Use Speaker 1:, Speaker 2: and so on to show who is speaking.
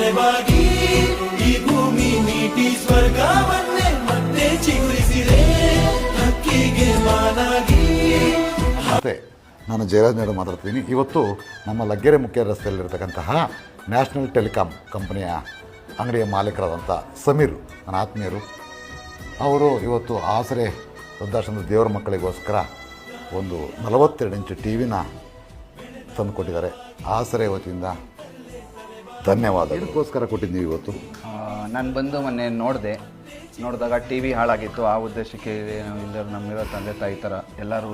Speaker 1: ನೆರವಾಗಿ ಈ ಭೂಮಿ ನೀತಿ ಸ್ವರ್ಗವನ್ನೇ ಮತ್ತೆ ಚಿಗುರಿಸಿದೆ ಹಕ್ಕಿಗೆ ಮಾನಾಗಿ.
Speaker 2: ಮತ್ತೆ ನಾನು ಜಯರಾಜ್ ನಾಯ್ಡು ಮಾತಾಡ್ತೀನಿ. ಇವತ್ತು ನಮ್ಮ ಲಗ್ಗೆರೆ ಮುಖ್ಯ ರಸ್ತೆಯಲ್ಲಿರ್ತಕ್ಕಂತಹ ನ್ಯಾಷನಲ್ ಟೆಲಿಕಾಂ ಕಂಪನಿಯ ಅಂಗಡಿಯ ಮಾಲೀಕರಾದಂಥ ಸಮೀರ್ ನನ್ನ ಆತ್ಮೀಯರು. ಅವರು ಇವತ್ತು ಆಸರೆ ವೃದ್ಧಾಶ್ರಮದ ದೇವರ ಮಕ್ಕಳಿಗೋಸ್ಕರ ಒಂದು 42 ಇಂಚು ಟಿ ವಿನ ತಂದು ಕೊಟ್ಟಿದ್ದಾರೆ. ಆಸರೆ ವತಿಯಿಂದ ಧನ್ಯವಾದ. ಇದಕ್ಕೋಸ್ಕರ ಕೊಟ್ಟಿದ್ದೀವಿ ಇವತ್ತು.
Speaker 3: ನಾನು ಬಂದು ಮೊನ್ನೆ ನೋಡಿದಾಗ ಟಿ ವಿ ಹಾಳಾಗಿತ್ತು. ಆ ಉದ್ದೇಶಕ್ಕೆ ನಮ್ಮಿರೋ ತಂದೆ ತಾಯಿ ಥರ ಎಲ್ಲರೂ